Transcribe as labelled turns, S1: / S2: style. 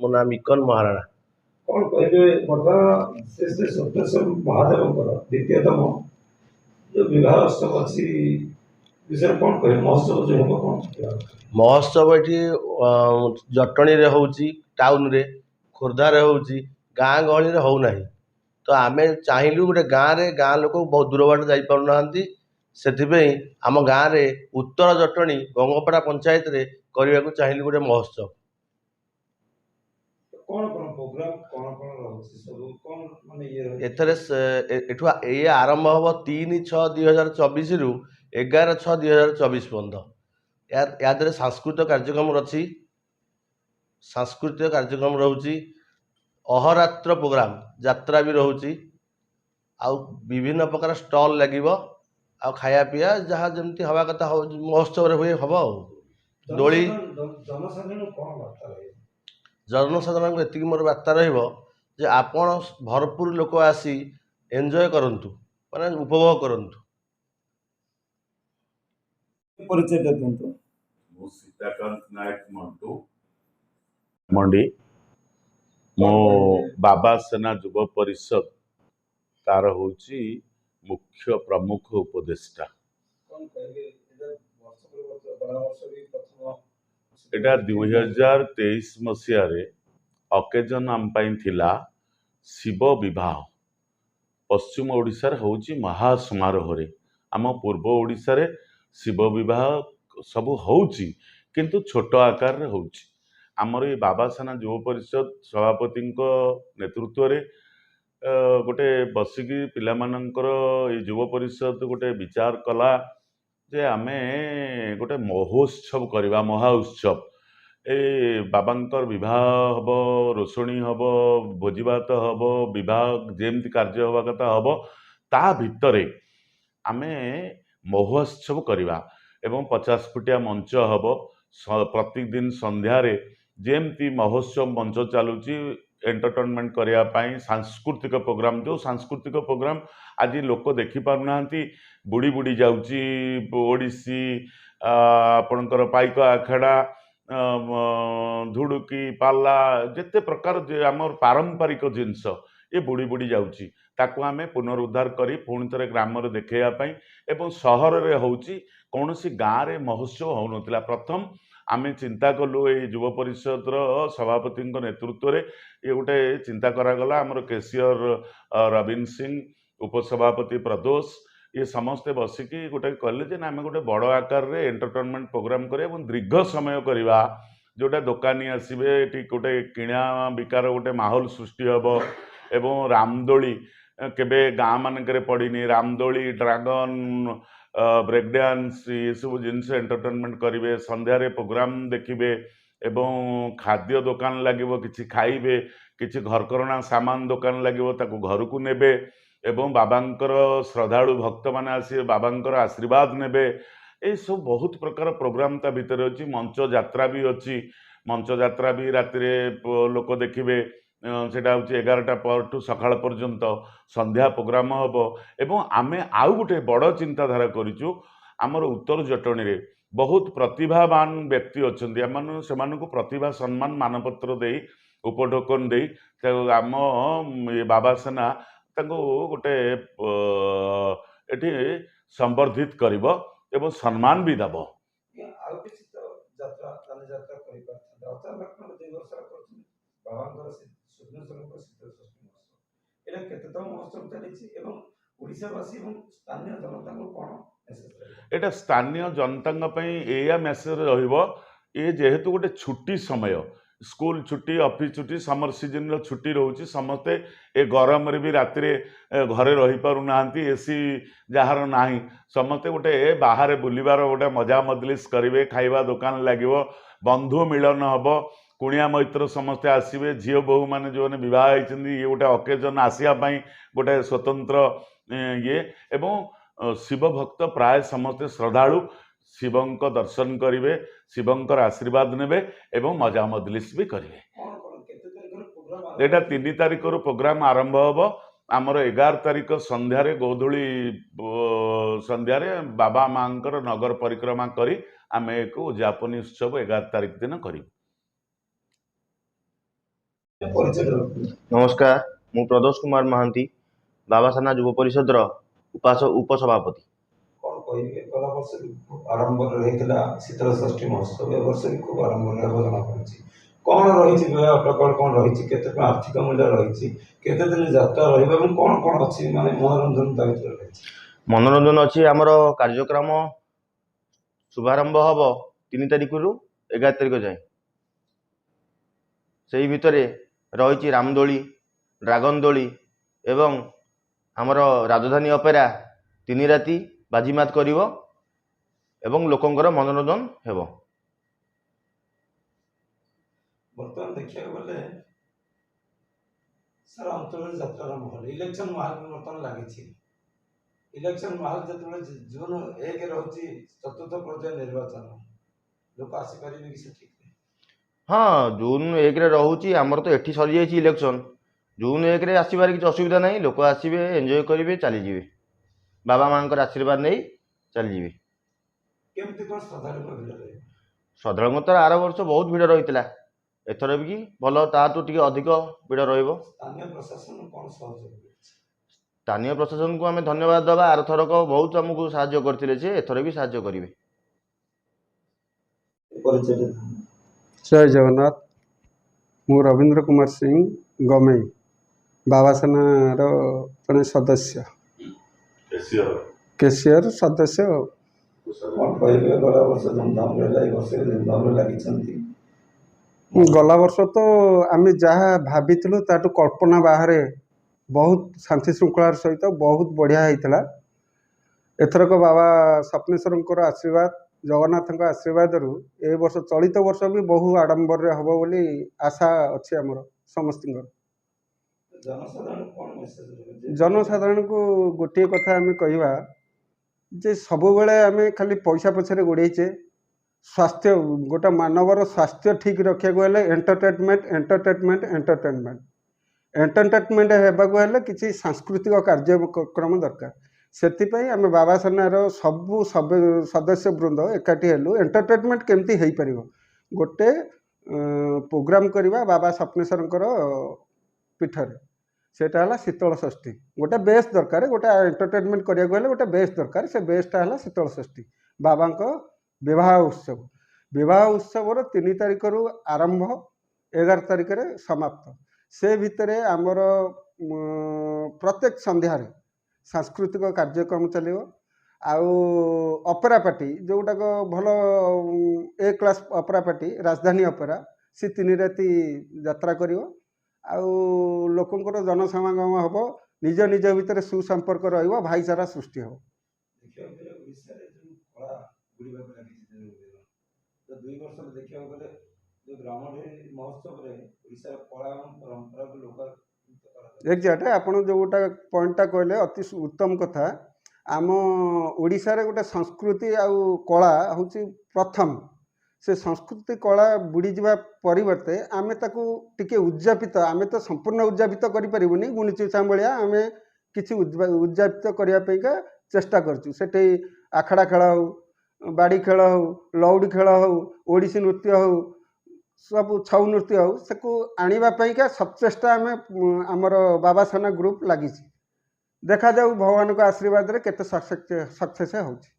S1: मो ना मिकन महाराणा।
S2: कौन कहबे बर्तमान श्री सप्तेश्वर महादेव द्वितीयतम जो विवाह उत्सव अच्छी विषय कौन कहे महोत्सव जो हम कौन
S1: महोत्सव ये जटणी रे होउची टाउन रे खोर्धा रे होउची गाँ गहली रे हो नाही तो आमे चाहिलु गोटे गाँ लोक बहुत दूर बाट जाई पारु नाहंती सेथिबेई आम गाँ रे उत्तर जटणी गंगपड़ा पंचायत रे करबा को चाहिलु गोटे महोत्सव।
S2: कौन कौन प्रोग्राम कौन कौन रहउची सब कौन माने ये
S1: एथरे एठु ए आरंभ हब 3/6/2024 रु 11/6/2024 पर्यंत या सांस्कृतिक कार्यक्रम रही सांस्कृतिक कार्यक्रम रोची अहरात्र प्रोग्राम यात्रा भी रोची आउ विभिन्न प्रकार स्टॉल लगे आ खाया पीया जहाँ जमती हवा कथा महोत्सव हुए हम दोली
S2: जनसाधारण कौन वार्ता रहे
S1: जनसाधारण को एति मोर वार्ता रहिबो जे आपण भरपूर लोक आसी एंजॉय करंतु माने उपभोग करंतु।
S2: परिचय देतंतु
S3: मु सीताकांत नायक मंटू मंडी मो बाबा सेना युव परिषद तार होची मुख्य प्रमुख उपदेष्टा।
S2: कौन कहबे इधर वर्ष पर वर्ष भी प्रथम
S3: एटा 2023 मसीह रे ऑकेजन आम पाई थिला शिव विवाह पश्चिम ओडिशा रे होची महा समारोह रे आम पूर्व ओडिशा रे शिव विवाह सब होची किंतु छोट आकार रे होची। आमर ये बाबा सेना युव परिषद सभापति नेतृत्व रे गोटे बसिकी पिलामानंकर ये युव परिषद गोटे विचार कला जे आमे गोटे महोत्सव करवा महा उत्सव ए बाबांकर विवाह हब रोषणी हब भोजीभात हब विवाह जेमती कार्य हवा कथा हब ता भितरे आमे महोत्सव करवा एवं 50 फुटिया मंच हब प्रतिदिन संध्यारे जेमती महोत्सव मंच चलुची एंटरटेनमेंट करने पाई सांस्कृतिक प्रोग्राम जो सांस्कृतिक प्रोग्राम आज लोक देखि पारुना बुड़ी बुड़ी जाउची ओडिसी आपणकर पाइक आखड़ा धुड़ुकी पाला जेते प्रकार आमर पारंपरिक जिनस ये बुड़ी बुड़ी जाउची ताकू आमे पुनरुद्धार करी पुणी थे ग्राम देखा एवं सहर रे होउची कौनसी गाँव रे महोत्सव हो नथिला। प्रथम आमे चिंता कलु ये युव परिषद सभापति नेतृत्व रे ये गोटे चिंता करागला आमर केसीयर रवीन सिंह उपसभापति प्रदोष ये समस्ते बसिकी गोटे कहले जे आम गोटे बड़ आकार रे एंटरटेनमेंट प्रोग्राम करिया एवं दीर्घ समय करवा जोटा दोकानी आसबे ये गोटे किणा बिकार गोटे माहौल सृष्टि हम एवं रामदोली केबे गाँ मानक पड़नी रामदोली ड्रागन ब्रेक डांस ये सब जिनस एंटरटेनमेंट करेंगे संध्यारे प्रोग्राम देखिए एवं खाद्य दुकान लगे किसी खाइबे किसी घरकरणा सामान दुकान लगे ताकू घर को नेबे एवं बाबांकर श्रद्धालु भक्त मैंने आसे बाबांकर आशीर्वाद नेबे ये सब बहुत प्रकार प्रोग्राम ता भीतर अच्छी मंच यात्रा भी अच्छी मंच यात्रा भी राति लोक देखिए सेटा हूँ 11टा पर टू सकाळ पर्यंत संध्या प्रोग्राम हम एवं आमे आउ गोटे बड़ चिंताधारा करूँ आमर उत्तर जटणी रे बहुत प्रतिभावान व्यक्ति अच्छा से प्रतिभा सम्मान मानपत्र दे उपटोकन दे आम ये बाबा सेना गोटे एठी संवर्धित करिब एवं सम्मान भी दब। एटा स्थानीय जनता एया मेसेज रहिबो ये जेहेतु गोटे छुट्टी समय स्कूल छुट्टी ऑफिस छुट्टी समर सीजन छुट्टी रोचे समस्ते ए गरम रे भी राति घरे रही पारु नांती एसी जार नाही समस्ते गोटे बाहर बुलिबार गोटे मजा मजलिस करेंगे खाइबा दुकान लगे बंधु मिलन हम कुणिया मैत्र समस्ते आसवे झील बोहू मैंने जो बह ये गोटे अकेजन आसापी गोटे स्वतंत्र ये एवं शिव भक्त प्राय समस्ते श्रद्धालु शिवंक दर्शन करेंगे शिवंकर आशीर्वाद नेबे एवं मजा मजलिस भी करेंगे। एटा 3 तारिख प्रोग्राम आरंभ हम आमर 11 तारिख संध्यारे गोधूली संध्यारे बाबा मांकर नगर परिक्रमा करी आमे एक उद्यापनी उत्सव 11 तारिख दिन करी।
S2: ପରିଚୟ ରଖିବେ।
S4: नमस्कार मु प्रदोष कुमार महांती बाबासाना युव परिषद उपसभापति।
S2: କଣ କହିବେ ଗଲା ବର୍ଷ ବି ଖୁବ୍ ଆଡମ୍ବରରେ ହେଇଥିଲା ଶୀତଳ ଷଷ୍ଠୀ ମହୋତ୍ସବ, ଏ ବର୍ଷ ବି ଖୁବ୍ ଆଡମ୍ବରରେ ହେବ ଜଣାପଡୁଛି। କଣ ରହିଛି ବ୍ୟୟ ଅଟକଳ, କଣ ରହିଛି, କେତେ ଟଙ୍କା ଆର୍ଥିକ ମୂଲ୍ୟ ରହିଛି, କେତେ ଦିନ ଯାତ୍ରା ରହିବ ଏବଂ କଣ କଣ ଅଛି ମାନେ ମନୋରଞ୍ଜନ ତା ଭିତରେ ରହିଛି?
S4: मनोरंजन अच्छी आमर कार्यक्रम शुभारंभ हम 3 तारिख रु 11 तारिख जाए से भितर रही रामदोली, ड्रागन दोली एवं आमर राजधानी अपेरा 3 राति बाजीमात करिवो एवं लोकंकर मनोरंजन हेबो।
S2: ବର୍ତ୍ତମାନ ଦେଖିବାକୁ ଗଲେ ସାରା ଅଞ୍ଚଳରେ ଯାତ୍ରାର ମାହୋଲ, ଇଲେକ୍ସନ ମାହୋଲ ବି ବର୍ତ୍ତମାନ ଲାଗିଛି। ଇଲେକ୍ସନ ମାହୋଲ ଯେତେବେଳେ ଜୁନ 1 ରହୁଛି ଚତୁର୍ଥ ପର୍ଯ୍ୟାୟ ନିର୍ବାଚନ, ଲୋକ ଆସିପାରିବେ କି ସେଠିକି?
S4: हाँ जून 1 रे रहूची आमर तो एठी सरी जाइछि इलेक्शन। जून 1 रे आसीबार किछि असुविधा नहीं, लोक आसीबे एंजॉय करिवे चली जिवे, बाबा मांकर आशीर्वाद नहीं चली जिवे।
S2: କେମିତି କଣ ଶ୍ରଦ୍ଧାଳୁଙ୍କ ଭିଡ଼ ରହିବ?
S4: श्रद्धालु तो आर वर्ष बहुत भिड़ रही एथर भी भल ताठू टी अधिक भिड़ रहिबो।
S2: ସ୍ଥାନୀୟ ପ୍ରଶାସନ କଣ ସହଯୋଗ କରୁଛି?
S4: स्थानीय प्रशासन को आम धन्यवाद दबा, आर थरक बहुत आमको साहाय्य करथिले जे एथर भी साहाय्य करिवे।
S2: ପରିଚୟ ଦେବେ।
S5: जय जगन्नाथ। मु रवींद्र कुमार सिंह गमई बाबासानार जड़े सदस्य केसीआर सदस्य।
S2: କଣ କହିବେ ଗଲା ବର୍ଷ ଧୁମଧାମରେ ହେଲା, ଏ ବର୍ଷ ବି ଧୁମଧାମରେ ଲାଗିଛନ୍ତି।
S5: गला वर्ष तो आम जहाँ भाविलु ताठू कल्पना बाहर बहुत शांति श्रृंखलार सहित बहुत बढ़िया होता। एथरक बाबा स्वप्नेश्वर आशीर्वाद जगन्नाथ आशीर्वाद रु ए वर्ष चलित वर्ष भी बहु आडंबर हम बोली आशा अच्छी आमर समस्त।
S2: ଜନସାଧାରଣ କଣ ମେସେଜ ଦେବେ?
S5: जनसाधारण को गोटे कथा आम कहवा जे सबुबले आम खाली पैसा पछरे गोड़ेचे, स्वास्थ्य गोटे मानवर स्वास्थ्य ठीक रखा गले एंटरटेनमेंट एंटरटेनमेंट एंटरटेनमेंट एंटरटेनमेंट होगा किसी सांस्कृतिक कार्यक्रम दरकार। से आम बाबासानार सबू सदस्य वृंद एकाठी हेलु एंटरटेनमेंट केमती हो पार गोटे प्रोग्राम करवा बाबा स्वप्नेश्वर पीठरे सेटा है शीतल षष्ठी। गोटे बेस दरकार, गोटे एंटरटेनमेंट करा गोटे बेस दरकार, से बेसटा है शीतल षष्ठी बाबा विवाह उत्सव। विवाह उत्सवर 3 तारिख रु आरंभ 11 तारिख रे समाप्त। से भितर आमर प्रत्येक संध्यारे सांस्कृतिक कार्यक्रम चलो आउ अपेरा पार्टी जोटाक भल ए क्लास अपेरा पार्टी राजधानी अपेरा सी 3 राति यात्रा करिवो आउ लोकंकर जनसमागम हम निज निज भितर सुसंपर्क रहिबो, भाईचारा सृष्टि हो।
S2: ଦେଖିବାକୁ ଗଲେ ଓଡ଼ିଶାରେ ଯେଉଁ କଳା ବୁଡ଼ିବାକୁ ଲାଗିଛି ଦିନକୁ ଦିନ, ତ 2 ବର୍ଷରେ ଦେଖିବାକୁ ଗଲେ ଯେଉଁ ଗ୍ରାମଢେରୀ ମହୋତ୍ସବରେ ଓଡ଼ିଶାର କଳା ଏବଂ ପରମ୍ପରାକୁ ଲୋକାର୍ପିତ କରାଯାଏ।
S5: एक्जाक्ट आपण जो गोटा पॉइंटा कहले अति उत्तम कथा। आम ओडिशा रे गोटे संस्कृति आउ कला हूँ प्रथम। से संस्कृति कला बुड़ी जावा परिवर्ते आमे ताकू टिके उद्यापित, आमे तो संपूर्ण उद्यापित करिपरिबुनी, गुणिचुचा भलिया आमे किछि उद्यापित करने चेष्टा करछु। सेठी आखड़ा खेल हो, बाड़ी खेल हो, लौडी खेल हो, ओडिसी नृत्य हो, सब छऊ नृत्य हो, सेको आनिबा सब चेष्टा आमे आमर बाबासाना ग्रुप लगी। देखा जाऊ भगवान को आशीर्वाद रे केते सक्सेस होछि।